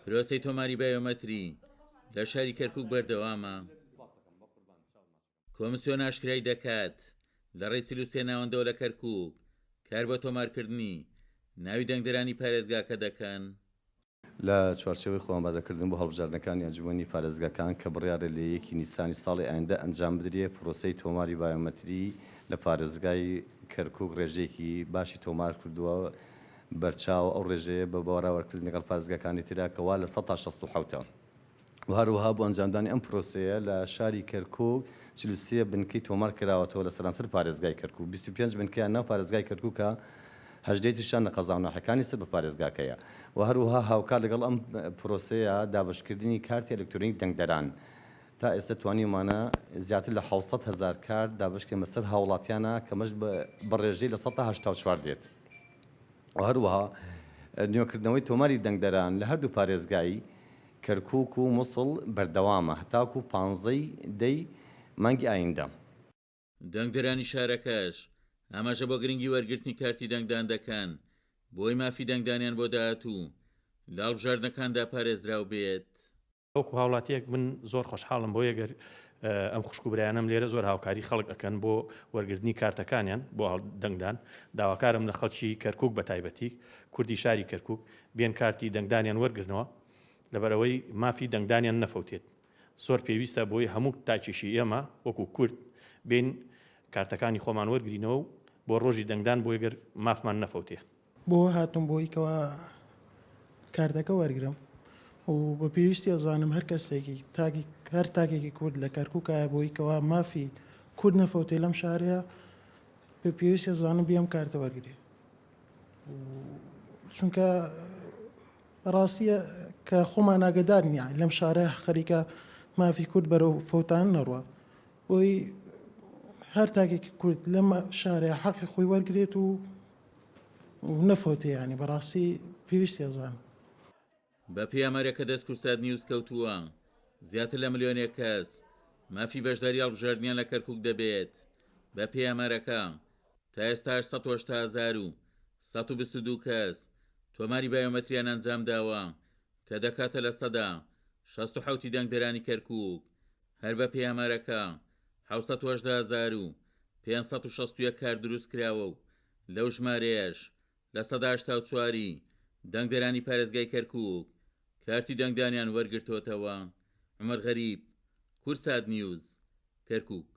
پرۆسەی تۆماری بایۆمەتری لە شاری کەرکووک بەردەوامە. کۆمسیۆن ئاشکرای دەکات لە ڕێی 33 ناوەندەوە لە کەرکووک کار بە تۆمارکردنی ناوی دەنگدەرانی پارێزگاکە دەکەن. لە چوارچێوەی خۆمادەکردن بۆ هەڵبژاردنەکانی ئەنجومەنی پارێزگاکان کە بڕیارە لە 1 نیسانی ساڵی ئایندا ئەنجام بدرێت پرۆسەی تۆماری بایۆمەتری لە پارێزگای کەرکووک ڕێژەیەکی باشی تۆمار کردووە بەرچاو ئەو ڕێژەیە بە باوەڕاوەرکردن لەگەڵ پارێزگاکانی تراکەوە لە 1960 هەروەها بۆ ئەنجامدانی ئەم پرۆسەیە لە شاری کەرکووک 43 بنکەی تۆمار کراوەتەوە لە سەرانسەر پارێزگای کەرکووک 25 بنکەیان ناو پارێزگای کەرکووکە هەژدەیتیشان لە قەزاوناحەکانی سەر بە پارێزگاکەیە و هەروەها هاوکار لەگەڵ ئەم پرۆسەیە دابشکردنی کارتی ئەلکترۆنیک دەنگدەران تا ئێستا توانیمانە زیاتر لە 700,000 کارت دابشکێن بەسەر هاوڵاتیانە کەمەش بە ڕێژەی لە 184 دێت و هەروەها نوێکردنەوەی تۆماری دەنگدەران لە هەردوو پارێزگایی کەرکووک و مووسڵ بەردەوامە هەتاکو 15 مانگی ئایندا. دەنگدەرانی شارەکەش ئاماژە بۆ گرنگی وەرگرتنی کارتی دەنگدان دەکەن بۆی مافی دەنگدانیان بۆ داهاتوو لە هەڵبژاردنەکاندا پارێزراو بێت. وەکو هاوڵاتیەک من زۆر خۆشحاڵم بۆ یەگەر ئەم خوشکوبرایانم لێرە زۆر هاوکاری خەڵک ئەکەن بۆ وەرگرتنی کارتەکانیان بۆ دەنگدان. داواکارم لە خەڵکی کەرکووک بە تایبەتی کوردی شاری کەرکووک بێن کارتی دەنگدانیان وەرگرنەوە لەبەرەوەی مافی دەنگدانیان نەفەوتێت. زۆر پێویستە بۆی هەموو تاکیشی ئێمە وەکو کورد بین کارتەکانی خۆمان وەرگرینەوە و بۆ ڕۆژی دەنگدان بۆ یەگەر مافمان نەفەوتێ. بۆ هاتم بۆیکەوە کارتەکە وەرگرم و بە پێویستی ئەزانم هەر کەسێکی هەر تاکێکی کورد لە کەرکووکایە بۆیکەوە مافی کورد نەفەوتێ لەم شارەیە بە پێویستی ئەزانم بیام کارتە وەرگێ چونکە ڕاستیە کە خۆمان ئاگادار نییە لەم شارە خەریکە مافی کورد بەرەو فەوتان نەڕوە بۆی هەر تاکێکی کورد لەم شارەیە حەقی خۆی وەرگێت و نەفەوتێ ینی بەڕاستی پێویستی ئەزانم. بە پێیامەرەکە دەستکوسات نیوز کەوتووە زیاتر لە ملیۆنێک کەس مافی بەشداری هەڵبژاردنیان لە کەرکووک دەبێت. بە پێیامەرەکە تا ئێستا 122 کەس تۆماری بایۆمەتریان ئەنجام داوە کە دەکاتە لە 67 دەنگدەرانی کەرکووک. هەر بە پێیامەرەکە 780,561 کار دروست کراوە و لەو ژمارەیەش لە 84 دەنگدەرانی پارێزگای کەرکووک کارتی دەنگدانیان وەرگرتوتەوە. عومەر غەریب، کورسات نیوز، کەرکووک.